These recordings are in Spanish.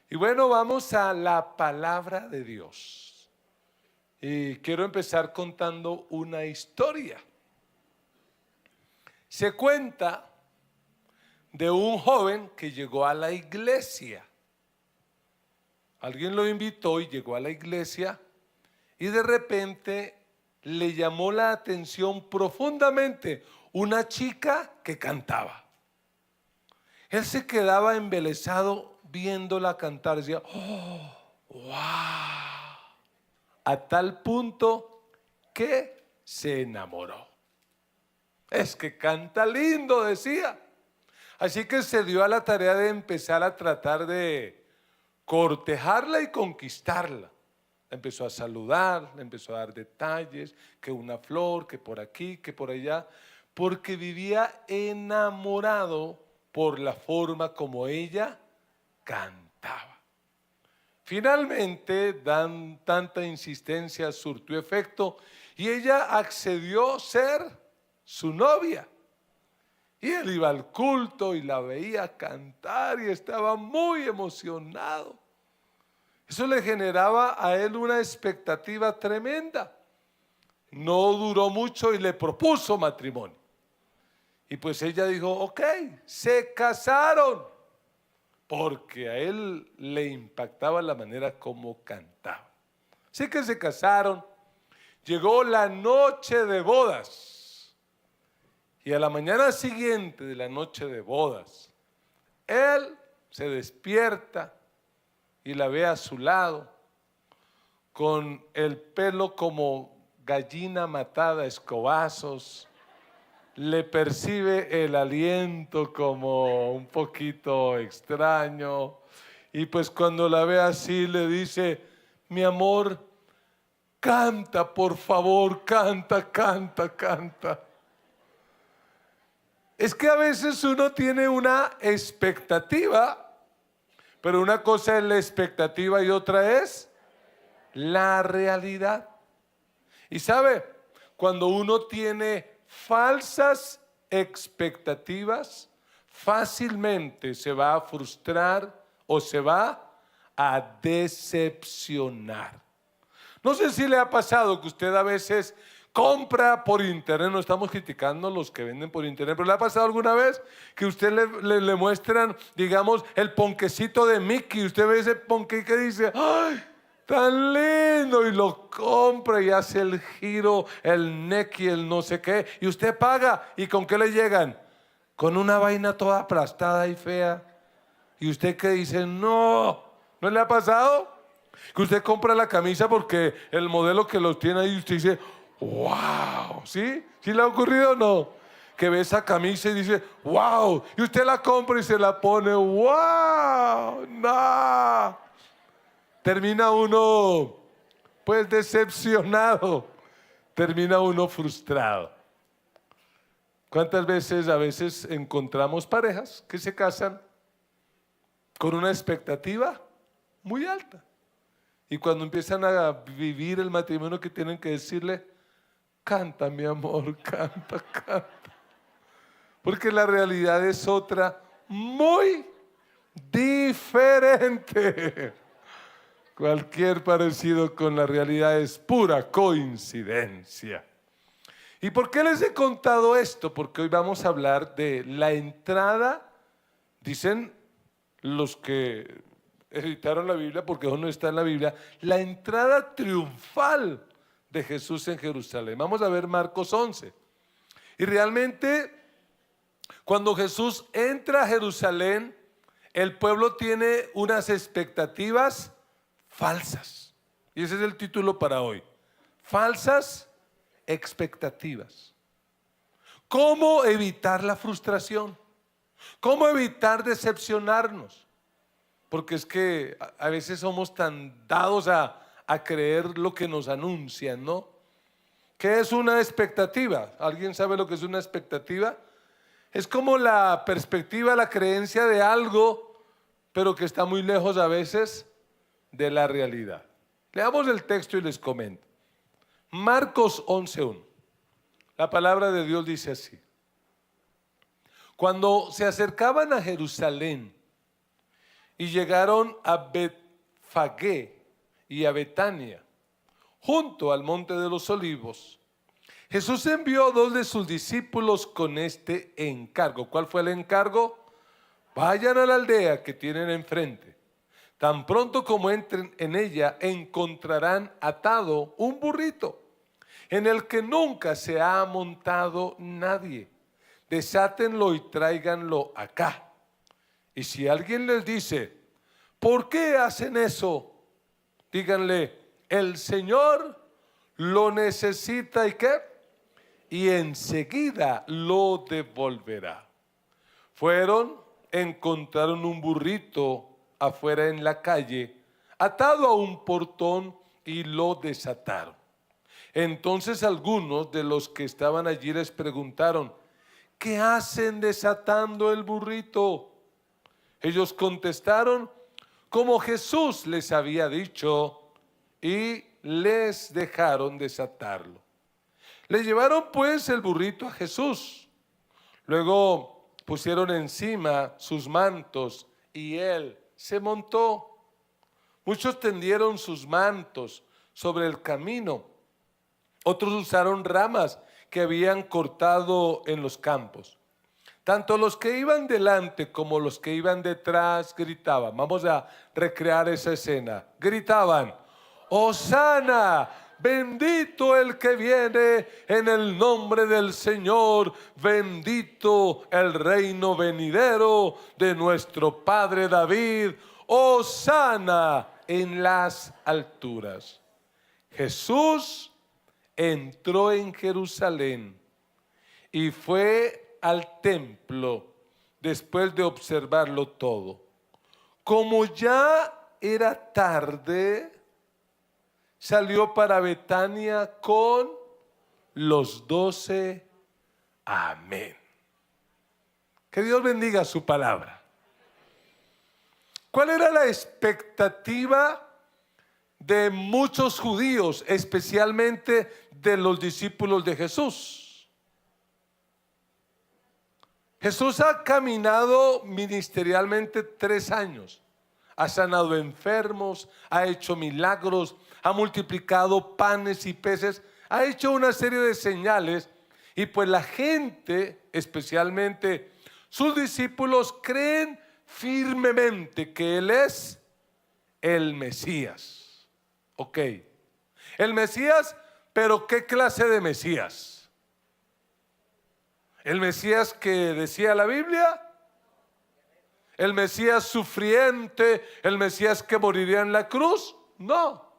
Y bueno, vamos a la palabra de Dios. Y quiero empezar contando una historia. Se cuenta de un joven que llegó a la iglesia. Alguien lo invitó y llegó a la iglesia y de repente le llamó la atención profundamente una chica que cantaba. Él se quedaba embelesado viéndola cantar, decía, ¡oh, wow! A tal punto que se enamoró. Es que canta lindo, decía. Así que se dio a la tarea de empezar a tratar de cortejarla y conquistarla. La empezó a saludar, le empezó a dar detalles, que una flor, que por aquí, que por allá, porque vivía enamorado por la forma como ella cantaba. Finalmente, tanta insistencia surtió efecto y ella accedió a ser su novia. Y él iba al culto y la veía cantar y estaba muy emocionado. Eso le generaba a él una expectativa tremenda. No duró mucho y le propuso matrimonio. Y pues ella dijo, ok, se casaron. Porque a él le impactaba la manera como cantaba. Así que se casaron. Llegó la noche de bodas. Y a la mañana siguiente de la noche de bodas, él se despierta y la ve a su lado, con el pelo como gallina matada a escobazos, le percibe el aliento como un poquito extraño, y pues cuando la ve así le dice, mi amor, canta por favor, canta, canta, canta. Es que a veces uno tiene una expectativa, pero una cosa es la expectativa y otra es la realidad. Y sabe, cuando uno tiene falsas expectativas, fácilmente se va a frustrar o se va a decepcionar. No sé si le ha pasado que usted a veces compra por internet, no estamos criticando a los que venden por internet, pero ¿le ha pasado alguna vez que usted le muestran, digamos, el ponquecito de Mickey? Usted ve ese ponque que dice, ¡ay, tan lindo! Y lo compra y hace el giro, el neck y el no sé qué, y usted paga, ¿y con qué le llegan? Con una vaina toda aplastada y fea. Y usted que dice, no, ¿no le ha pasado? Que usted compra la camisa porque el modelo que lo tiene ahí, usted dice, wow, ¿sí? ¿Sí le ha ocurrido o no? Que ve esa camisa y dice, wow, y usted la compra y se la pone, wow, no. Termina uno, pues, decepcionado, termina uno frustrado. ¿Cuántas veces a veces encontramos parejas que se casan con una expectativa muy alta? Y cuando empiezan a vivir el matrimonio, que tienen que decirle, canta mi amor, canta, canta. Porque la realidad es otra, muy diferente. Cualquier parecido con la realidad es pura coincidencia. ¿Y por qué les he contado esto? Porque hoy vamos a hablar de la entrada, dicen los que editaron la Biblia, porque eso no está en la Biblia, la entrada triunfal de Jesús en Jerusalén. Vamos a ver Marcos 11. Y realmente, cuando Jesús entra a Jerusalén, el pueblo tiene unas expectativas falsas. Y ese es el título para hoy. Falsas expectativas. ¿Cómo evitar la frustración? ¿Cómo evitar decepcionarnos? Porque es que a veces somos tan dados a creer lo que nos anuncian, ¿no? ¿Qué es una expectativa? ¿Alguien sabe lo que es una expectativa? Es como la perspectiva, la creencia de algo, pero que está muy lejos a veces de la realidad. Leamos el texto y les comento. Marcos 11:1. La palabra de Dios dice así. Cuando se acercaban a Jerusalén y llegaron a Betfagé y a Betania, junto al monte de los olivos. Jesús envió a 2 de sus discípulos con este encargo. ¿Cuál fue el encargo? Vayan a la aldea que tienen enfrente. Tan pronto como entren en ella, encontrarán atado un burrito en el que nunca se ha montado nadie. Desátenlo y tráiganlo acá. Y si alguien les dice, ¿por qué hacen eso? Díganle, el Señor lo necesita y ¿qué? Y enseguida lo devolverá. Fueron, encontraron un burrito afuera en la calle, atado a un portón, y lo desataron. Entonces algunos de los que estaban allí les preguntaron, ¿qué hacen desatando el burrito? Ellos contestaron como Jesús les había dicho, y les dejaron desatarlo. Le llevaron pues el burrito a Jesús. Luego pusieron encima sus mantos y él se montó. Muchos tendieron sus mantos sobre el camino. Otros usaron ramas que habían cortado en los campos. Tanto los que iban delante como los que iban detrás gritaban. Vamos a recrear esa escena. Gritaban, ¡Hosana! Bendito el que viene en el nombre del Señor, bendito el reino venidero de nuestro Padre David, ¡Hosana en las alturas! Jesús entró en Jerusalén y fue al templo después de observarlo todo. Como ya era tarde, salió para Betania con los 12. Amén. Que Dios bendiga su palabra. ¿Cuál era la expectativa de muchos judíos, especialmente de los discípulos de Jesús? Jesús ha caminado ministerialmente 3 años. Ha sanado enfermos, ha hecho milagros, ha multiplicado panes y peces, ha hecho una serie de señales, y pues la gente, especialmente sus discípulos, creen firmemente que Él es el Mesías. Ok, el Mesías, pero ¿qué clase de Mesías? ¿El Mesías que decía la Biblia? ¿El Mesías sufriente? ¿El Mesías que moriría en la cruz? No.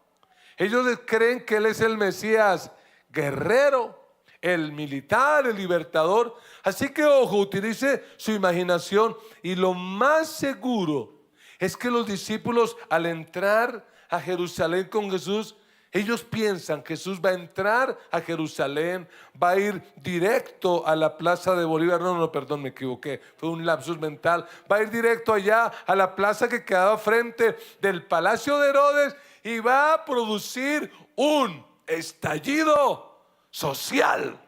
Ellos creen que Él es el Mesías guerrero, el militar, el libertador. Así que ojo, utilice su imaginación, y lo más seguro es que los discípulos, al entrar a Jerusalén con Jesús, ellos piensan que Jesús va a entrar a Jerusalén, va a ir directo a la plaza de Bolívar. No, perdón, me equivoqué, fue un lapsus mental. Va a ir directo allá a la plaza que quedaba frente del palacio de Herodes, y va a producir un estallido social.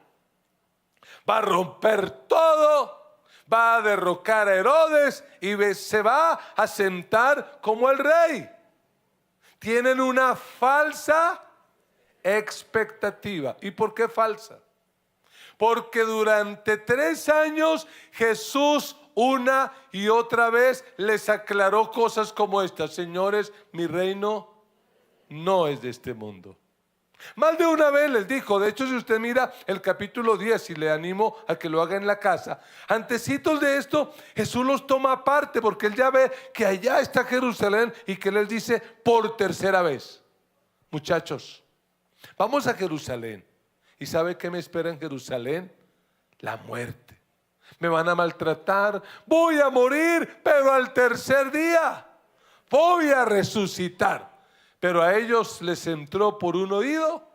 Va a romper todo, va a derrocar a Herodes y se va a sentar como el rey. Tienen una falsa expectativa. ¿Y por qué falsa? Porque durante 3 años Jesús una y otra vez les aclaró cosas como estas: señores, mi reino no es de este mundo. Más de una vez les dijo. De hecho, si usted mira el capítulo 10, y le animo a que lo haga en la casa, antecitos de esto, Jesús los toma aparte, porque Él ya ve que allá está Jerusalén, y que Él les dice por 3.ª vez: muchachos, vamos a Jerusalén. ¿Y sabe qué me espera en Jerusalén? La muerte. Me van a maltratar, voy a morir, pero al 3.er día voy a resucitar. Pero a ellos les entró por un oído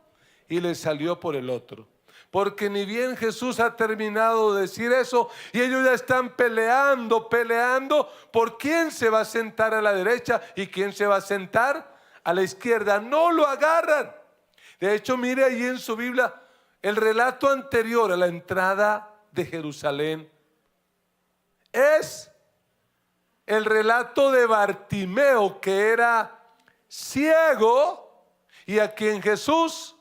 y les salió por el otro. Porque ni bien Jesús ha terminado de decir eso, y ellos ya están peleando por quién se va a sentar a la derecha y quién se va a sentar a la izquierda. No lo agarran. De hecho, mire ahí en su Biblia el relato anterior a la entrada de Jerusalén. Es el relato de Bartimeo, que era ciego y a quien Jesús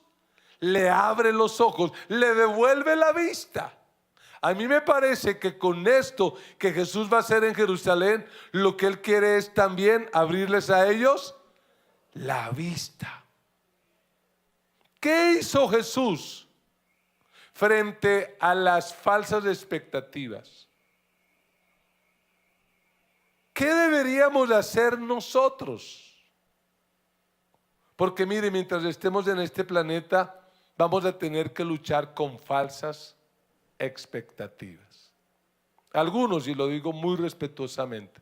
le abre los ojos, le devuelve la vista. A mí me parece que con esto que Jesús va a hacer en Jerusalén, lo que Él quiere es también abrirles a ellos la vista. ¿Qué hizo Jesús frente a las falsas expectativas? ¿Qué deberíamos hacer nosotros? Porque mire, mientras estemos en este planeta, vamos a tener que luchar con falsas expectativas. Algunos, y lo digo muy respetuosamente,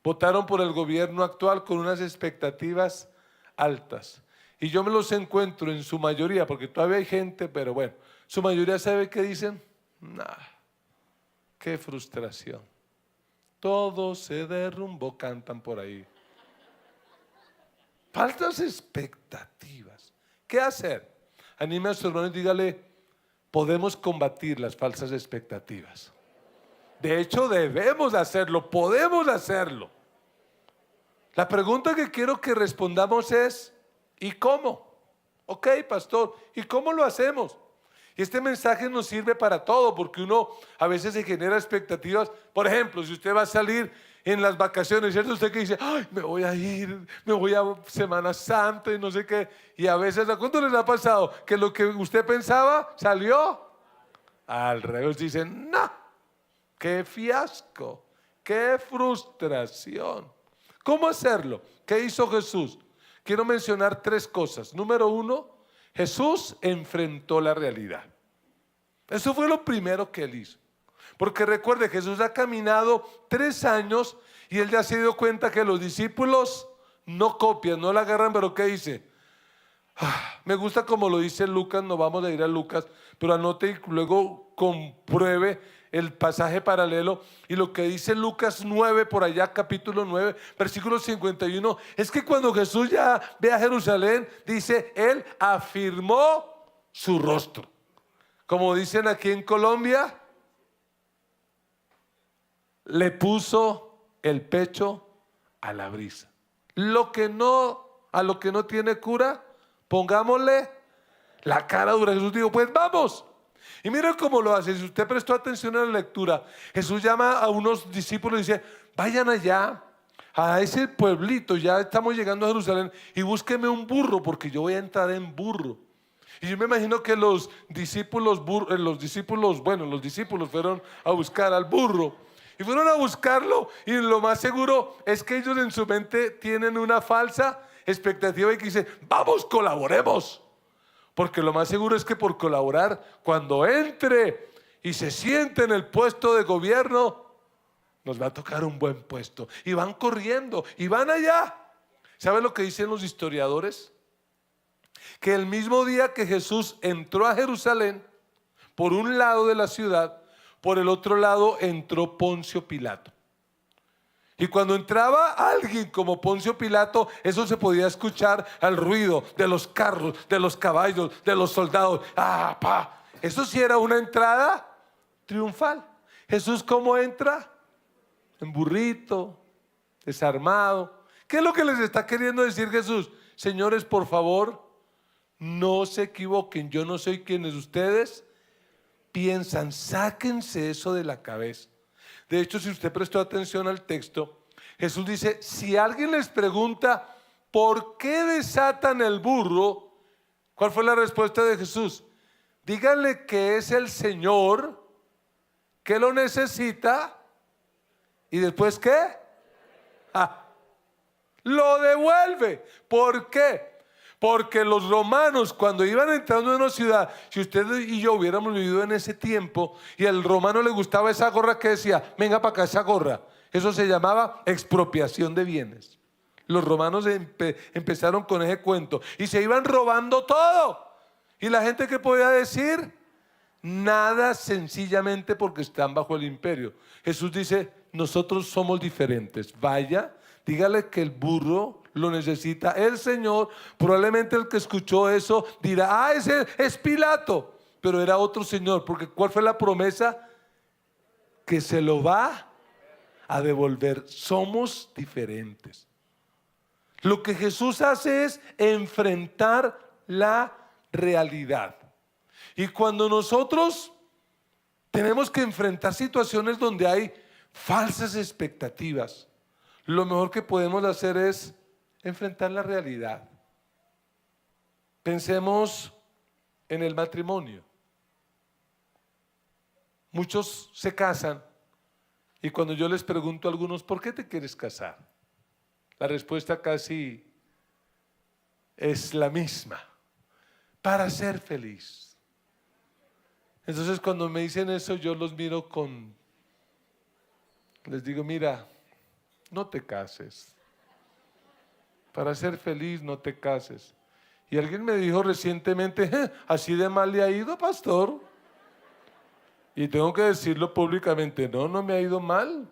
votaron por el gobierno actual con unas expectativas altas. Y yo me los encuentro en su mayoría, porque todavía hay gente, pero bueno, su mayoría sabe qué dicen. Nah, qué frustración. Todo se derrumbó, cantan por ahí. Faltas expectativas. ¿Qué hacer? Anime a su hermano y dígale, podemos combatir las falsas expectativas. De hecho, debemos hacerlo, podemos hacerlo. La pregunta que quiero que respondamos es, ¿y cómo? Ok, pastor, ¿y cómo lo hacemos? Y este mensaje nos sirve para todo, porque uno a veces se genera expectativas. Por ejemplo, si usted va a salir en las vacaciones, ¿cierto? Usted que dice, ay, me voy a ir, me voy a Semana Santa y no sé qué. Y a veces, ¿a cuánto les ha pasado? Que lo que usted pensaba salió al revés. Dicen, no, qué fiasco, qué frustración. ¿Cómo hacerlo? ¿Qué hizo Jesús? Quiero mencionar 3 cosas. Número 1, Jesús enfrentó la realidad. Eso fue lo primero que Él hizo. Porque recuerde, Jesús ha caminado 3 años y Él ya se dio cuenta que los discípulos no copian, no la agarran, pero ¿qué dice? Me gusta como lo dice Lucas, no vamos a ir a Lucas, pero anote y luego compruebe el pasaje paralelo. Y lo que dice Lucas 9, por allá capítulo 9, versículo 51, es que cuando Jesús ya ve a Jerusalén, dice, Él afirmó su rostro. Como dicen aquí en Colombia, le puso el pecho a la brisa. A lo que no tiene cura, pongámosle la cara dura. Jesús dijo, pues vamos. Y mira cómo lo hace. Si usted prestó atención a la lectura, Jesús llama a unos discípulos y dice, vayan allá a ese pueblito, ya estamos llegando a Jerusalén, y búsqueme un burro, porque yo voy a entrar en burro. Y yo me imagino que los discípulos fueron a buscar al burro. Y fueron a buscarlo, y lo más seguro es que ellos en su mente tienen una falsa expectativa y que dicen, vamos, colaboremos. Porque lo más seguro es que por colaborar, cuando entre y se siente en el puesto de gobierno, nos va a tocar un buen puesto. Y van corriendo y van allá. ¿Saben lo que dicen los historiadores? Que el mismo día que Jesús entró a Jerusalén, por un lado de la ciudad, por el otro lado entró Poncio Pilato. Y cuando entraba alguien como Poncio Pilato, eso se podía escuchar al ruido de los carros, de los caballos, de los soldados. Eso sí era una entrada triunfal. Jesús, ¿cómo entra? En burrito, desarmado. ¿Qué es lo que les está queriendo decir Jesús? Señores, por favor, no se equivoquen. Yo no soy quienes ustedes piensan. Sáquense eso de la cabeza. De hecho, si usted prestó atención al texto, Jesús dice, si alguien les pregunta ¿por qué desatan el burro? ¿Cuál fue la respuesta de Jesús? Díganle que es el Señor, que lo necesita, y después ¿qué? Lo devuelve. ¿Por qué? Porque los romanos, cuando iban entrando en una ciudad, si usted y yo hubiéramos vivido en ese tiempo y al romano le gustaba esa gorra, que decía, venga para acá esa gorra, eso se llamaba expropiación de bienes. Los romanos empezaron con ese cuento y se iban robando todo. ¿Y la gente qué podía decir? Nada, sencillamente porque están bajo el imperio. Jesús dice, nosotros somos diferentes. Vaya, dígale que el burro lo necesita el Señor. Probablemente el que escuchó eso dirá, ese es Pilato, pero era otro Señor, porque ¿cuál fue la promesa? Que se lo va a devolver. Somos diferentes. Lo que Jesús hace es enfrentar la realidad. Y cuando nosotros tenemos que enfrentar situaciones donde hay falsas expectativas, lo mejor que podemos hacer es enfrentar la realidad. Pensemos en el matrimonio. Muchos se casan y cuando yo les pregunto a algunos, ¿por qué te quieres casar? La respuesta casi es la misma: para ser feliz. Entonces cuando me dicen eso, yo los miro les digo, mira, no te cases. Para ser feliz no te cases. Y alguien me dijo recientemente, ¿así de mal le ha ido, pastor? Y tengo que decirlo públicamente, no me ha ido mal.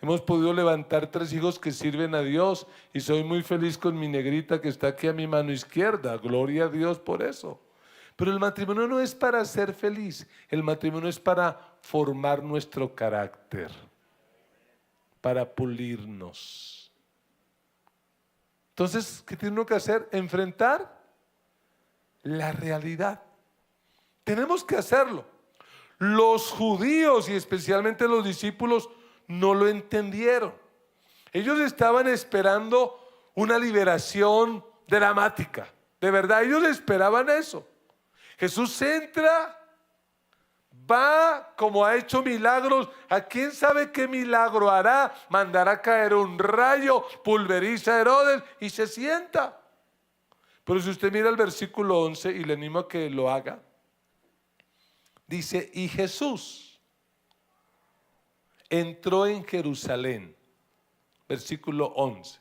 Hemos podido levantar 3 hijos que sirven a Dios y soy muy feliz con mi negrita que está aquí a mi mano izquierda. Gloria a Dios por eso. Pero el matrimonio no es para ser feliz, el matrimonio es para formar nuestro carácter, para pulirnos. Entonces, ¿qué tiene uno que hacer? Enfrentar la realidad. Tenemos que hacerlo. Los judíos y especialmente los discípulos no lo entendieron. Ellos estaban esperando una liberación dramática. De verdad, ellos esperaban eso. Jesús entra, va como ha hecho milagros. ¿A quién sabe qué milagro hará? Mandará caer un rayo, pulveriza a Herodes y se sienta. Pero si usted mira el versículo 11 y le animo a que lo haga, dice, y Jesús entró en Jerusalén, versículo 11,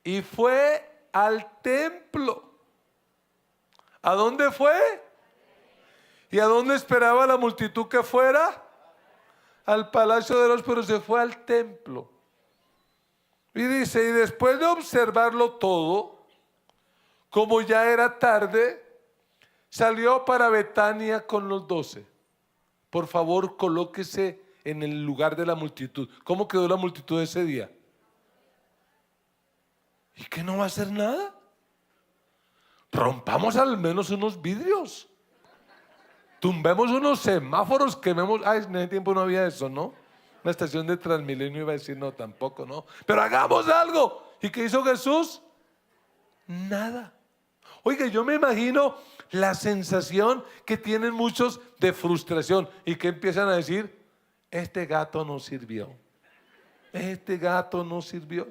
y fue al templo. ¿A dónde fue? ¿Y a dónde esperaba la multitud que fuera? Al palacio de Dios, pero se fue al templo. Y dice, y después de observarlo todo, como ya era tarde, salió para Betania con los 12. Por favor, colóquese en el lugar de la multitud. ¿Cómo quedó la multitud ese día? ¿Y qué no va a hacer nada? Rompamos al menos unos vidrios. Tumbemos unos semáforos, quememos. En ese tiempo no había eso, ¿no? Una estación de Transmilenio iba a decir, no, tampoco, no. Pero hagamos algo. ¿Y qué hizo Jesús? Nada. Oiga, yo me imagino la sensación que tienen muchos de frustración y que empiezan a decir, este gato no sirvió. Este gato no sirvió.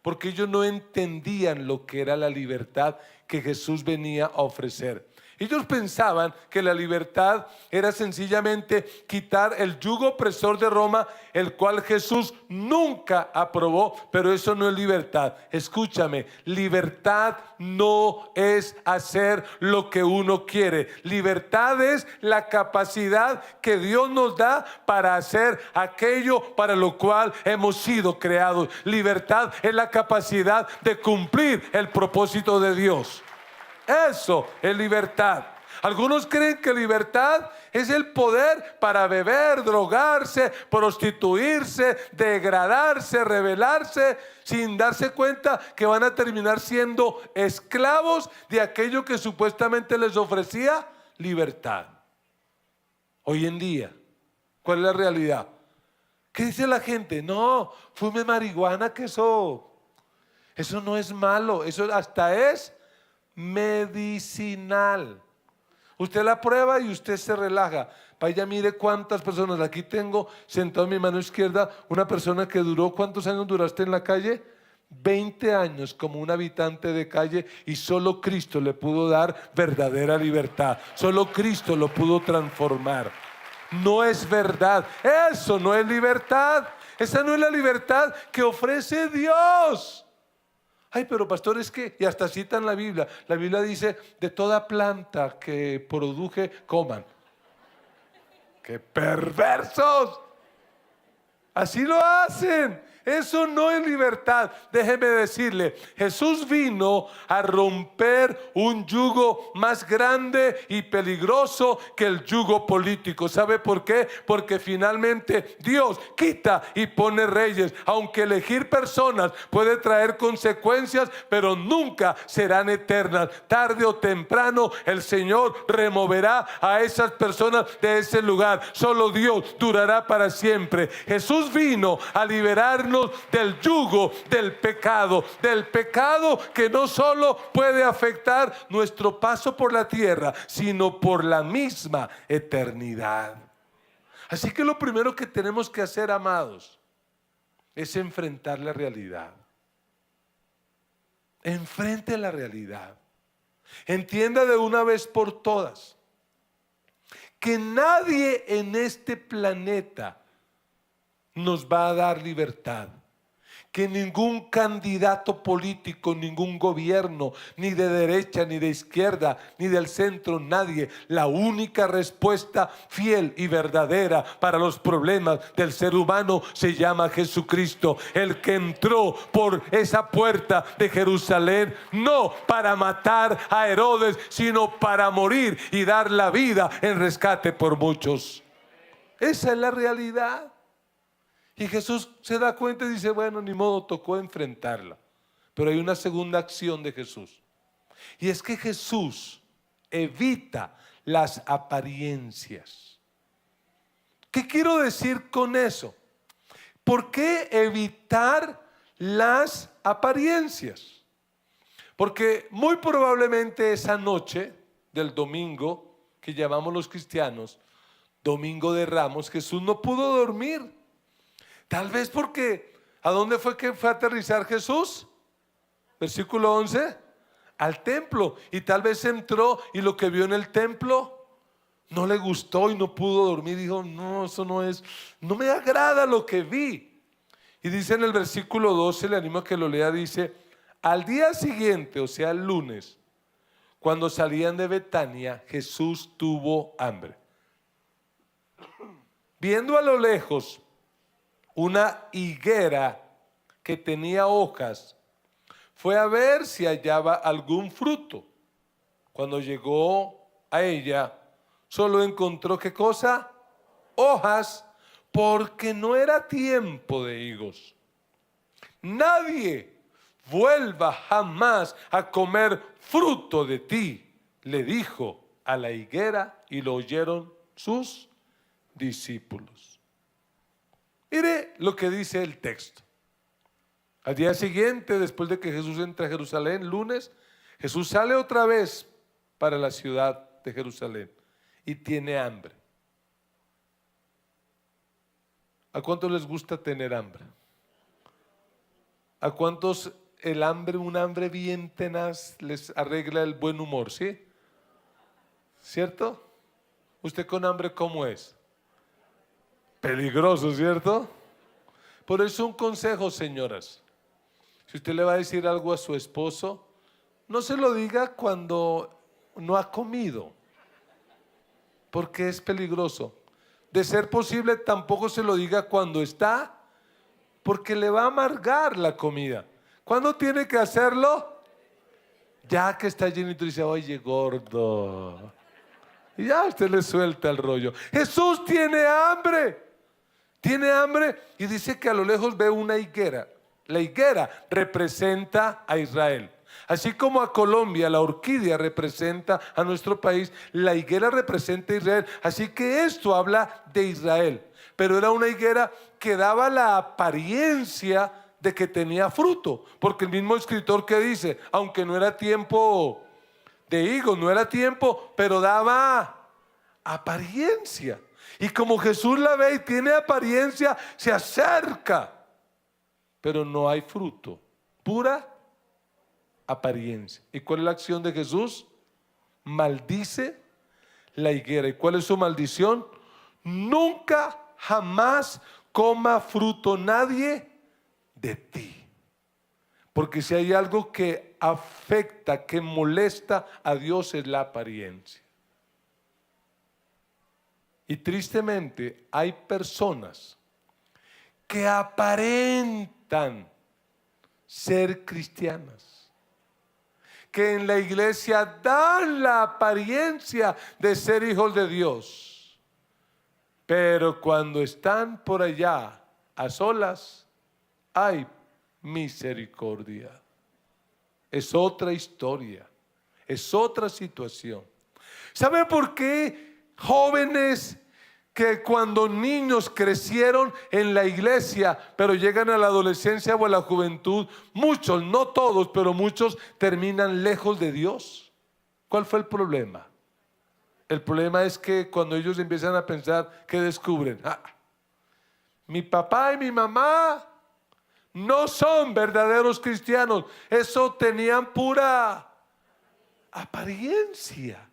Porque ellos no entendían lo que era la libertad que Jesús venía a ofrecer. Ellos pensaban que la libertad era sencillamente quitar el yugo opresor de Roma, el cual Jesús nunca aprobó, pero eso no es libertad. Escúchame, libertad no es hacer lo que uno quiere. Libertad es la capacidad que Dios nos da para hacer aquello para lo cual hemos sido creados. Libertad es la capacidad de cumplir el propósito de Dios. Eso es libertad. Algunos creen que libertad es el poder para beber, drogarse, prostituirse, degradarse, rebelarse, sin darse cuenta que van a terminar siendo esclavos de aquello que supuestamente les ofrecía libertad. Hoy en día, ¿cuál es la realidad? ¿Qué dice la gente? No, fume marihuana, que eso no es malo, eso hasta es medicinal. Usted la prueba y usted se relaja. Vaya, mire cuántas personas. Aquí tengo sentado en mi mano izquierda una persona que duró, ¿cuántos años duraste en la calle? 20 años como un habitante de calle, y solo Cristo le pudo dar verdadera libertad. Solo Cristo lo pudo transformar. No es verdad. Eso no es libertad. Esa no es la libertad que ofrece Dios. Ay, pero pastor, es que, y hasta citan la Biblia. La Biblia dice, de toda planta que produje, coman. ¡Qué perversos! Así lo hacen. Eso no es libertad. Déjeme decirle, Jesús vino a romper un yugo más grande y peligroso que el yugo político. ¿Sabe por qué? Porque finalmente Dios quita y pone reyes. Aunque elegir personas puede traer consecuencias, pero nunca serán eternas. Tarde o temprano el Señor removerá a esas personas de ese lugar. Solo Dios durará para siempre. Jesús vino a liberarnos del yugo del pecado que no solo puede afectar nuestro paso por la tierra, sino por la misma eternidad. Así que lo primero que tenemos que hacer, amados, es enfrentar la realidad. Enfrente la realidad. Entienda de una vez por todas que nadie en este planeta nos va a dar libertad, que ningún candidato político, ningún gobierno, ni de derecha, ni de izquierda, ni del centro, nadie. La única respuesta fiel y verdadera para los problemas del ser humano se llama Jesucristo, el que entró por esa puerta de Jerusalén, no para matar a Herodes, sino para morir y dar la vida en rescate por muchos. Esa es la realidad. Y Jesús se da cuenta y dice, bueno, ni modo, tocó enfrentarla. Pero hay una segunda acción de Jesús. Y es que Jesús evita las apariencias. ¿Qué quiero decir con eso? ¿Por qué evitar las apariencias? Porque muy probablemente esa noche del domingo, que llamamos los cristianos Domingo de Ramos, Jesús no pudo dormir. Tal vez porque, ¿a dónde fue que fue a aterrizar Jesús? Versículo 11, al templo. Y tal vez entró y lo que vio en el templo no le gustó y no pudo dormir. Dijo, no, eso no me agrada lo que vi. Y dice en el versículo 12, le animo a que lo lea, dice, al día siguiente, o sea el lunes, cuando salían de Betania, Jesús tuvo hambre. Viendo a lo lejos una higuera que tenía hojas, fue a ver si hallaba algún fruto. Cuando llegó a ella, solo encontró, ¿qué cosa? Hojas, porque no era tiempo de higos. Nadie vuelva jamás a comer fruto de ti, le dijo a la higuera, y lo oyeron sus discípulos. Mire lo que dice el texto. Al día siguiente, después de que Jesús entra a Jerusalén, lunes, Jesús sale otra vez para la ciudad de Jerusalén y tiene hambre. ¿A cuántos les gusta tener hambre? ¿A cuántos el hambre, un hambre bien tenaz, les arregla el buen humor, sí? ¿Cierto? ¿Usted con hambre cómo es? Peligroso, ¿cierto? Por eso un consejo, señoras. Si usted le va a decir algo a su esposo, no se lo diga cuando no ha comido, porque es peligroso. De ser posible, tampoco se lo diga cuando está, porque le va a amargar la comida. ¿Cuándo tiene que hacerlo? Ya que está llenito y dice, oye, gordo. Y ya usted le suelta el rollo. Jesús tiene hambre. Tiene hambre y dice que a lo lejos ve una higuera. La higuera representa a Israel. Así como a Colombia la orquídea representa a nuestro país, la higuera representa a Israel. Así que esto habla de Israel. Pero era una higuera que daba la apariencia de que tenía fruto. Porque el mismo escritor que dice, aunque no era tiempo de higos, no era tiempo, pero daba apariencia. Y como Jesús la ve y tiene apariencia, se acerca, pero no hay fruto, pura apariencia. ¿Y cuál es la acción de Jesús? Maldice la higuera. ¿Y cuál es su maldición? Nunca, jamás coma fruto nadie de ti. Porque si hay algo que afecta, que molesta a Dios, es la apariencia. Y tristemente hay personas que aparentan ser cristianas, que en la iglesia dan la apariencia de ser hijos de Dios, pero cuando están por allá a solas, hay misericordia. Es otra historia, es otra situación. ¿Sabe por qué jóvenes que cuando niños crecieron en la iglesia, pero llegan a la adolescencia o a la juventud, muchos, no todos, pero muchos terminan lejos de Dios? ¿Cuál fue el problema? El problema es que cuando ellos empiezan a pensar, ¿qué descubren? Mi papá y mi mamá no son verdaderos cristianos. Eso tenían pura apariencia.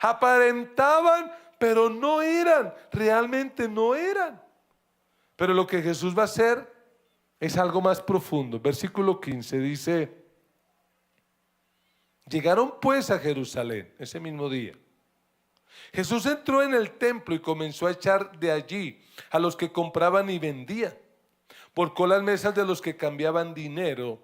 Aparentaban, pero no eran, realmente no eran. Pero lo que Jesús va a hacer es algo más profundo. Versículo 15 dice: llegaron pues a Jerusalén ese mismo día. Jesús entró en el templo y comenzó a echar de allí a los que compraban y vendían. Volcó las mesas de los que cambiaban dinero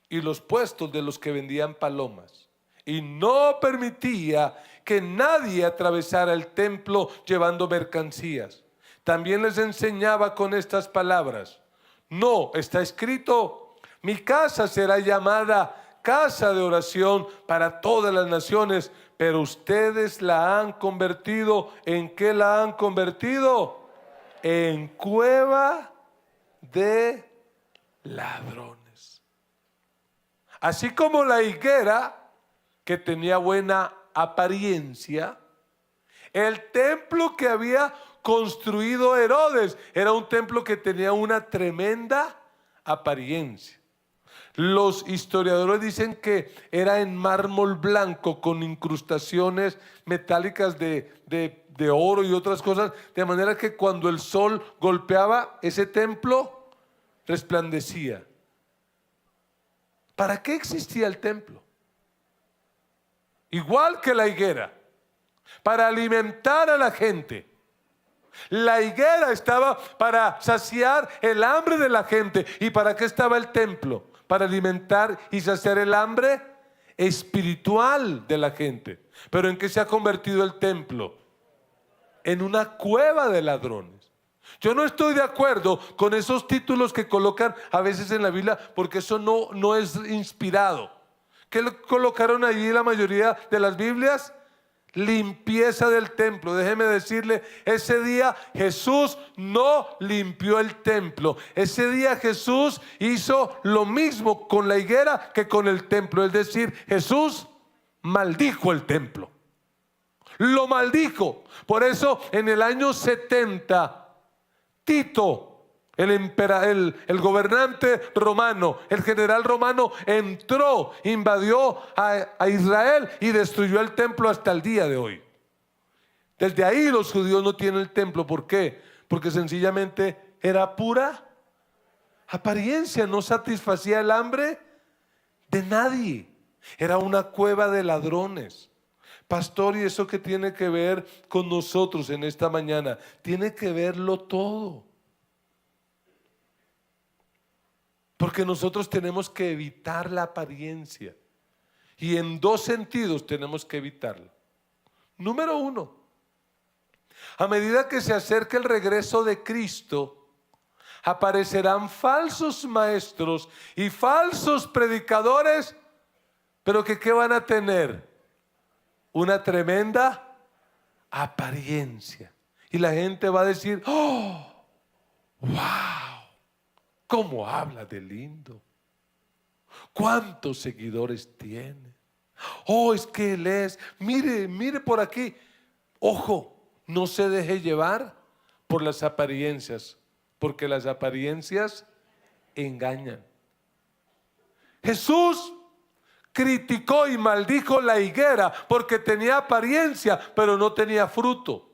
y los puestos de los que vendían palomas. Y no permitía que nadie atravesara el templo llevando mercancías. También les enseñaba con estas palabras: no, está escrito, mi casa será llamada casa de oración para todas las naciones, pero ustedes la han convertido, ¿en qué la han convertido? En cueva de ladrones. Así como la higuera, que tenía buena apariencia, el templo que había construido Herodes era un templo que tenía una tremenda apariencia. Los historiadores dicen que era en mármol blanco con incrustaciones metálicas de oro y otras cosas, de manera que cuando el sol golpeaba ese templo, resplandecía. ¿Para qué existía el templo? Igual que la higuera, para alimentar a la gente. La higuera estaba para saciar el hambre de la gente. ¿Y para qué estaba el templo? Para alimentar y saciar el hambre espiritual de la gente. ¿Pero en qué se ha convertido el templo? En una cueva de ladrones. Yo no estoy de acuerdo con esos títulos que colocan a veces en la Biblia, porque eso no es inspirado. ¿Qué colocaron allí la mayoría de las Biblias? Limpieza del templo. Déjeme decirle, ese día Jesús no limpió el templo. Ese día Jesús hizo lo mismo con la higuera que con el templo. Es decir, Jesús maldijo el templo. Lo maldijo. Por eso en el año 70, Tito, el gobernante romano, el general romano, entró, invadió a Israel y destruyó el templo hasta el día de hoy. Desde ahí los judíos no tienen el templo. ¿Por qué? Porque sencillamente era pura apariencia, no satisfacía el hambre de nadie. Era una cueva de ladrones. Pastor, ¿y eso qué tiene que ver con nosotros en esta mañana? Tiene que verlo todo. Porque nosotros tenemos que evitar la apariencia. Y en dos sentidos tenemos que evitarla. Número uno, a medida que se acerque el regreso de Cristo, aparecerán falsos maestros y falsos predicadores, pero que ¿qué van a tener? Una tremenda apariencia. Y la gente va a decir: ¡oh, wow! ¿Cómo habla de lindo? ¿Cuántos seguidores tiene? Oh, es que él es, mire por aquí. Ojo, no se deje llevar por las apariencias, porque las apariencias engañan. Jesús criticó y maldijo la higuera porque tenía apariencia, pero no tenía fruto.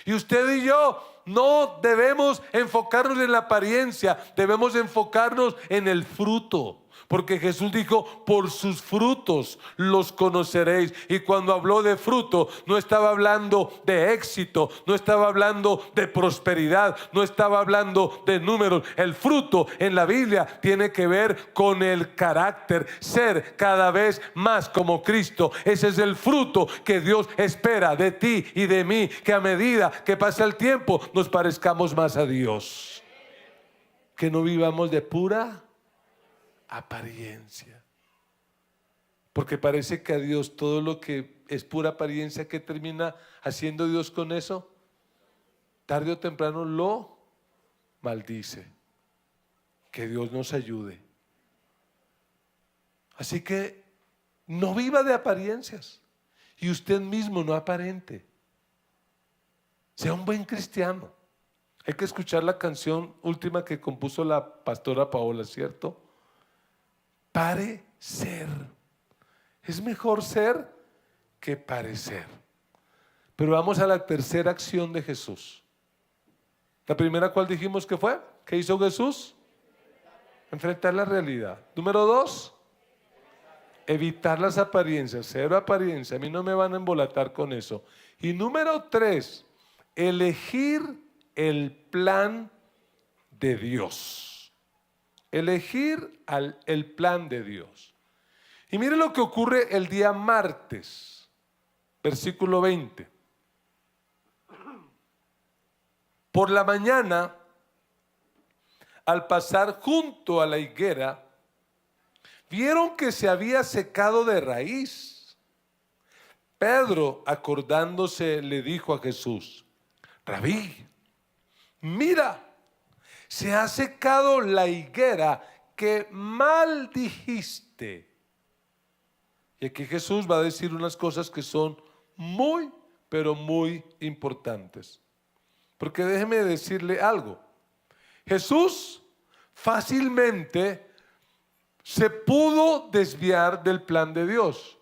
Y usted y yo no debemos enfocarnos en la apariencia, debemos enfocarnos en el fruto. Porque Jesús dijo, por sus frutos los conoceréis. Y cuando habló de fruto, no estaba hablando de éxito, no estaba hablando de prosperidad, no estaba hablando de números. El fruto en la Biblia tiene que ver con el carácter, ser cada vez más como Cristo. Ese es el fruto que Dios espera de ti y de mí, que a medida que pasa el tiempo nos parezcamos más a Dios. Que no vivamos de pura apariencia, porque parece que a Dios todo lo que es pura apariencia, ¿qué termina haciendo Dios con eso? Tarde o temprano lo maldice. Que Dios nos ayude. Así que no viva de apariencias, y usted mismo no aparente. Sea un buen cristiano. Hay que escuchar la canción última que compuso la pastora Paola, ¿cierto? Parecer. Es mejor ser que parecer. Pero vamos a la tercera acción de Jesús. La primera, ¿cuál dijimos que fue? ¿Qué hizo Jesús? Enfrentar la realidad. Número 2, evitar las apariencias. Cero apariencia. A mí no me van a embolatar con eso. Y número 3, elegir el plan de Dios. Elegir el plan de Dios. Y mire lo que ocurre el día martes, versículo 20. Por la mañana, al pasar junto a la higuera, vieron que se había secado de raíz. Pedro, acordándose, le dijo a Jesús: Rabí, mira, se ha secado la higuera que maldijiste. Y aquí Jesús va a decir unas cosas que son muy, pero muy importantes. Porque déjeme decirle algo. Jesús fácilmente se pudo desviar del plan de Dios.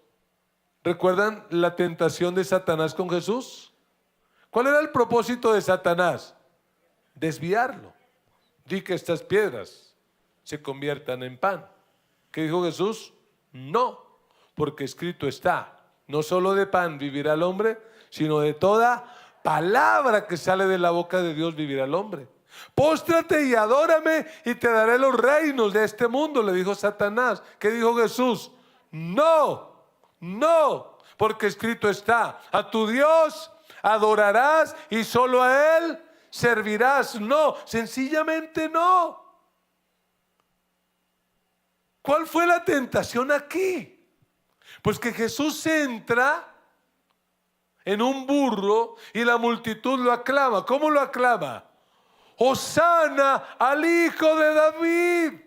¿Recuerdan la tentación de Satanás con Jesús? ¿Cuál era el propósito de Satanás? Desviarlo. Di que estas piedras se conviertan en pan. ¿Qué dijo Jesús? No, porque escrito está: no solo de pan vivirá el hombre, sino de toda palabra que sale de la boca de Dios vivirá el hombre. Póstrate y adórame y te daré los reinos de este mundo, le dijo Satanás. ¿Qué dijo Jesús? No, no, porque escrito está: a tu Dios adorarás y solo a Él servirás. No, sencillamente no. ¿Cuál fue la tentación aquí? Pues que Jesús entra en un burro y la multitud lo aclama. ¿Cómo lo aclama? Hosana al Hijo de David.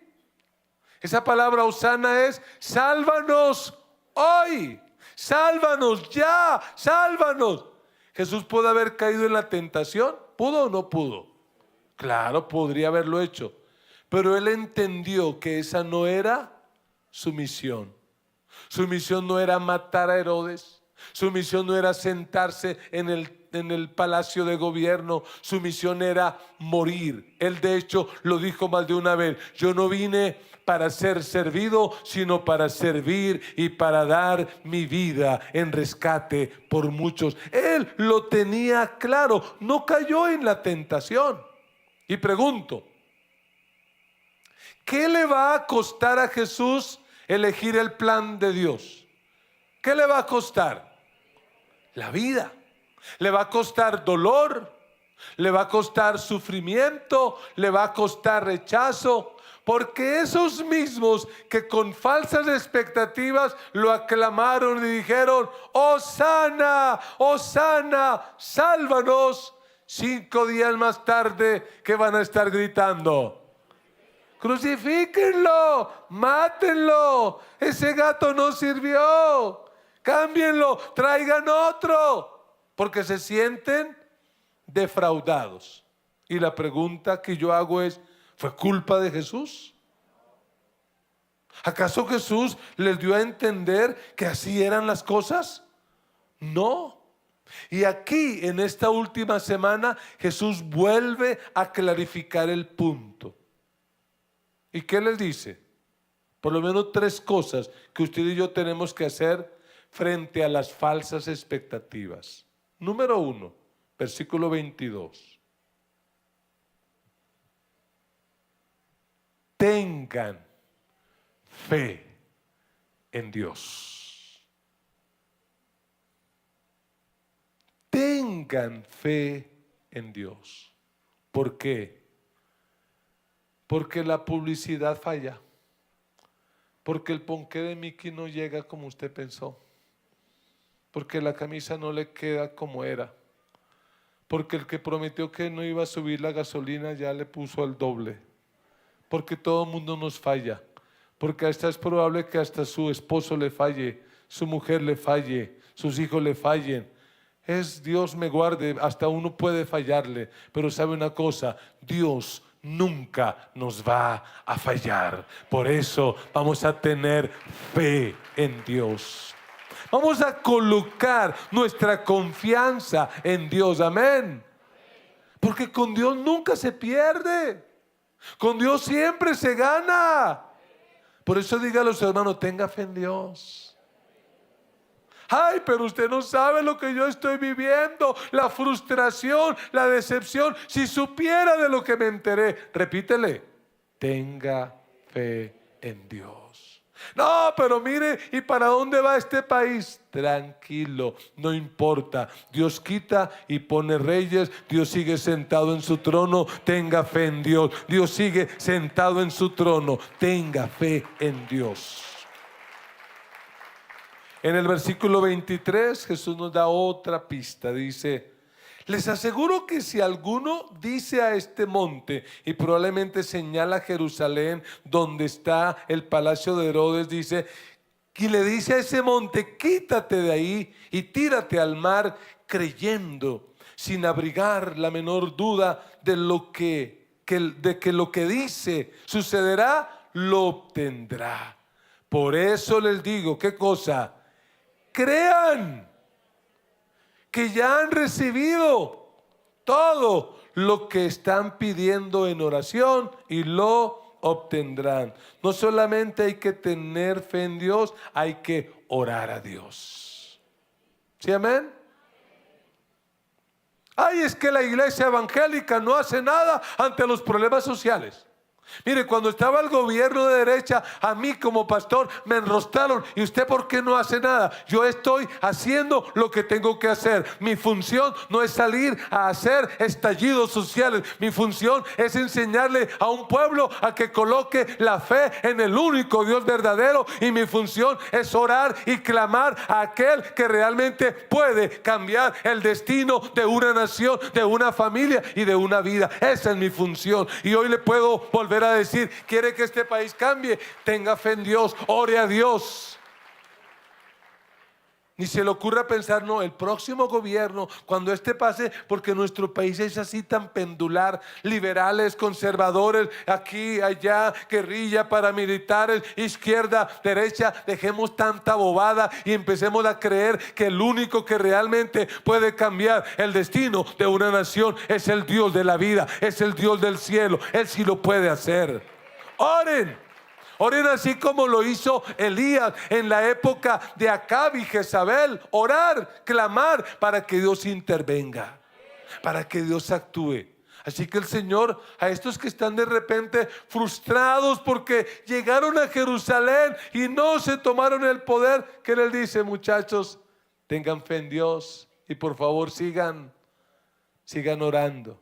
Esa palabra Hosana es: sálvanos hoy, sálvanos ya, sálvanos. Jesús pudo haber caído en la tentación. ¿Pudo o no pudo? Claro, podría haberlo hecho. Pero él entendió que esa no era su misión. Su misión no era matar a Herodes. Su misión no era sentarse en el palacio de gobierno. Su misión era morir. Él de hecho lo dijo más de una vez: yo no vine para ser servido, sino para servir y para dar mi vida en rescate por muchos. Él lo tenía claro, no cayó en la tentación. Y pregunto, ¿qué le va a costar a Jesús elegir el plan de Dios? ¿Qué le va a costar? La vida. Le va a costar dolor, le va a costar sufrimiento, le va a costar rechazo. Porque esos mismos que con falsas expectativas lo aclamaron y dijeron: Hosana, Hosana, sálvanos, 5 días más tarde, ¿qué van a estar gritando? Crucifíquenlo, mátenlo, ese gato no sirvió, cámbienlo, traigan otro, porque se sienten defraudados. Y la pregunta que yo hago es: ¿fue culpa de Jesús? ¿Acaso Jesús les dio a entender que así eran las cosas? No. Y aquí, en esta última semana, Jesús vuelve a clarificar el punto. ¿Y qué les dice? Por lo menos 3 cosas que usted y yo tenemos que hacer frente a las falsas expectativas. Número 1, versículo 22. Tengan fe en Dios. Tengan fe en Dios. ¿Por qué? Porque la publicidad falla. Porque el ponqué de Mickey no llega como usted pensó. Porque la camisa no le queda como era. Porque el que prometió que no iba a subir la gasolina ya le puso el doble. Porque todo el mundo nos falla. Porque hasta es probable que hasta su esposo le falle, su mujer le falle, sus hijos le fallen. Dios me guarde, hasta uno puede fallarle. Pero sabe una cosa, Dios nunca nos va a fallar. Por eso vamos a tener fe en Dios. Vamos a colocar nuestra confianza en Dios. Amén. Porque con Dios nunca se pierde. Con Dios siempre se gana. Por eso diga a los hermanos, tenga fe en Dios. Ay, pero usted no sabe lo que yo estoy viviendo, la frustración, la decepción. Si supiera de lo que me enteré, repítele, tenga fe en Dios. No, pero mire, ¿y para dónde va este país? Tranquilo, no importa. Dios quita y pone reyes. Dios sigue sentado en su trono. Tenga fe en Dios. Dios sigue sentado en su trono. Tenga fe en Dios. En el versículo 23 Jesús nos da otra pista. Dice, les aseguro que si alguno dice a este monte, y probablemente señala Jerusalén donde está el palacio de Herodes, dice, y le dice a ese monte, quítate de ahí y tírate al mar, creyendo, sin abrigar la menor duda de que lo que dice sucederá, lo obtendrá. Por eso les digo, ¿qué cosa? Crean que ya han recibido todo lo que están pidiendo en oración y lo obtendrán. No solamente hay que tener fe en Dios, hay que orar a Dios. ¿Sí, amén? Ay, es que la iglesia evangélica no hace nada ante los problemas sociales. Mire, cuando estaba el gobierno de derecha, a mí como pastor me enrostraron. ¿Y usted por qué no hace nada? Yo estoy haciendo lo que tengo que hacer. Mi función no es salir a hacer estallidos sociales. Mi función es enseñarle a un pueblo a que coloque la fe en el único Dios verdadero. Y mi función es orar y clamar a aquel que realmente puede cambiar el destino de una nación, de una familia y de una vida. Esa es mi función. Y hoy le puedo volver a decir, quiere que este país cambie, tenga fe en Dios, ore a Dios. Ni se le ocurra pensar, no, el próximo gobierno, cuando este pase, porque nuestro país es así tan pendular, liberales, conservadores, aquí, allá, guerrilla, paramilitares, izquierda, derecha, dejemos tanta bobada y empecemos a creer que el único que realmente puede cambiar el destino de una nación es el Dios de la vida, es el Dios del cielo. Él sí lo puede hacer. Oren. Oren así como lo hizo Elías en la época de Acab y Jezabel. Orar, clamar para que Dios intervenga, para que Dios actúe. Así que el Señor, a estos que están de repente frustrados porque llegaron a Jerusalén y no se tomaron el poder, que Él dice, muchachos, tengan fe en Dios y por favor sigan orando.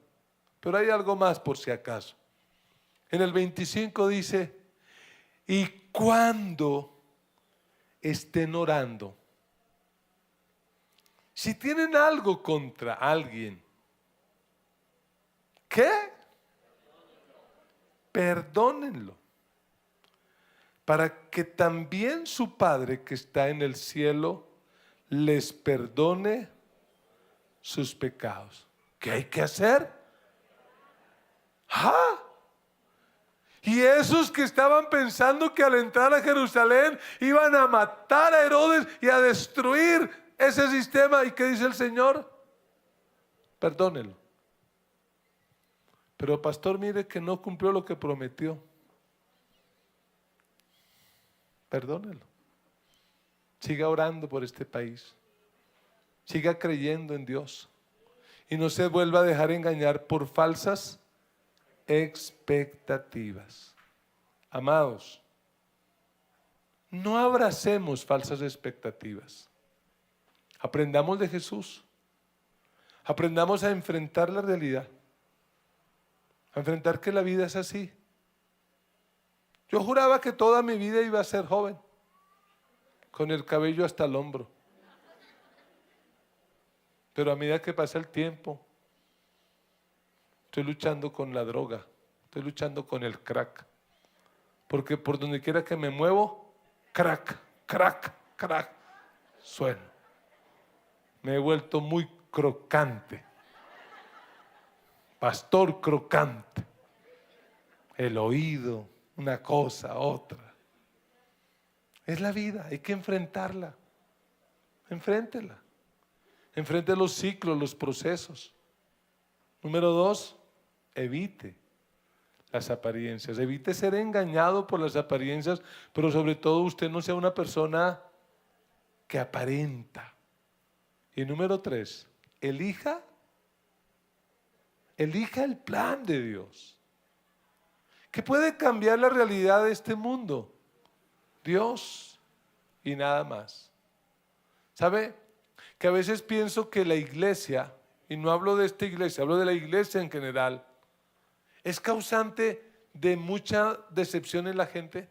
Pero hay algo más por si acaso. En el 25 dice, y cuando estén orando, si tienen algo contra alguien, ¿qué? Perdónenlo, para que también su Padre que está en el cielo les perdone sus pecados. ¿Qué hay que hacer? ¿Ah? Y esos que estaban pensando que al entrar a Jerusalén iban a matar a Herodes y a destruir ese sistema. ¿Y qué dice el Señor? Perdónenlo. Pero pastor, mire que no cumplió lo que prometió. perdónelo. Siga orando por este país. Siga creyendo en Dios. Y no se vuelva a dejar engañar por falsas expectativas. Amados, no abracemos falsas expectativas. Aprendamos de Jesús. Aprendamos a enfrentar la realidad. A enfrentar que la vida es así. Yo juraba que toda mi vida iba a ser joven, con el cabello hasta el hombro. Pero a medida que pasa el tiempo, estoy luchando con la droga, estoy luchando con el crack. Porque por donde quiera que me muevo, crack, crack, crack, sueno. Me he vuelto muy crocante. Pastor crocante. El oído, una cosa, otra. Es la vida, hay que enfrentarla. Enfréntela. Enfrente los ciclos, los procesos. Número 2, evite las apariencias. Evite ser engañado por las apariencias, pero sobre todo usted no sea una persona que aparenta. Y número 3, elija el plan de Dios, que puede cambiar la realidad de este mundo. Dios y nada más. ¿Sabe? Que a veces pienso que la iglesia, y no hablo de esta iglesia, hablo de la iglesia en general, es causante de mucha decepción en la gente.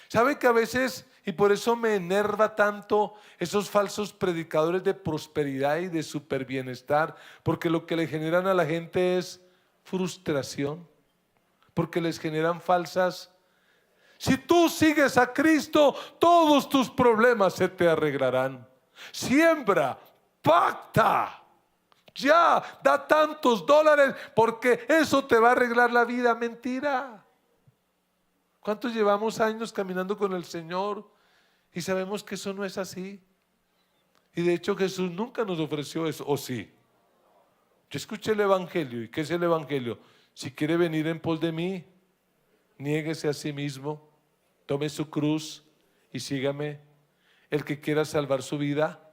¿Sabe que a veces, y por eso me enerva tanto esos falsos predicadores de prosperidad y de super bienestar? Porque lo que le generan a la gente es frustración, porque les generan falsas. Si tú sigues a Cristo, todos tus problemas se te arreglarán. Siembra, pacta, ya, da tantos dólares porque eso te va a arreglar la vida. Mentira. ¿Cuántos llevamos años caminando con el Señor y sabemos que eso no es así? Y de hecho Jesús nunca nos ofreció eso, ¿o sí? Yo escuché el Evangelio. ¿Y qué es el Evangelio? Si quiere venir en pos de mí, niéguese a sí mismo, tome su cruz y sígame. El que quiera salvar su vida,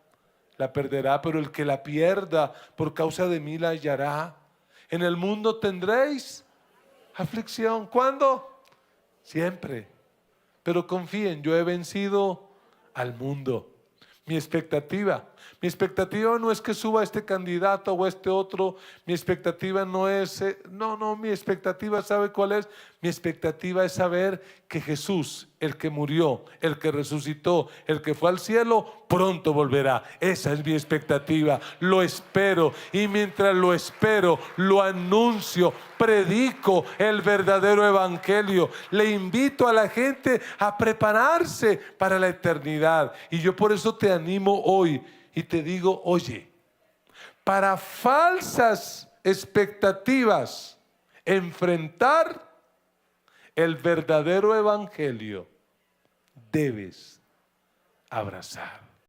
la perderá, pero el que la pierda por causa de mí la hallará. En el mundo tendréis aflicción. ¿Cuándo? Siempre. Pero confíen, yo he vencido al mundo. Mi expectativa no es que suba este candidato o este otro. Mi expectativa no es, mi expectativa, ¿sabe cuál es? Mi expectativa es saber que Jesús, el que murió, el que resucitó, el que fue al cielo, pronto volverá. Esa es mi expectativa, lo espero, y mientras lo espero, lo anuncio, predico el verdadero evangelio. Le invito a la gente a prepararse para la eternidad, y yo por eso te animo hoy y te digo, oye, para falsas expectativas, enfrentar el verdadero evangelio, debes abrazar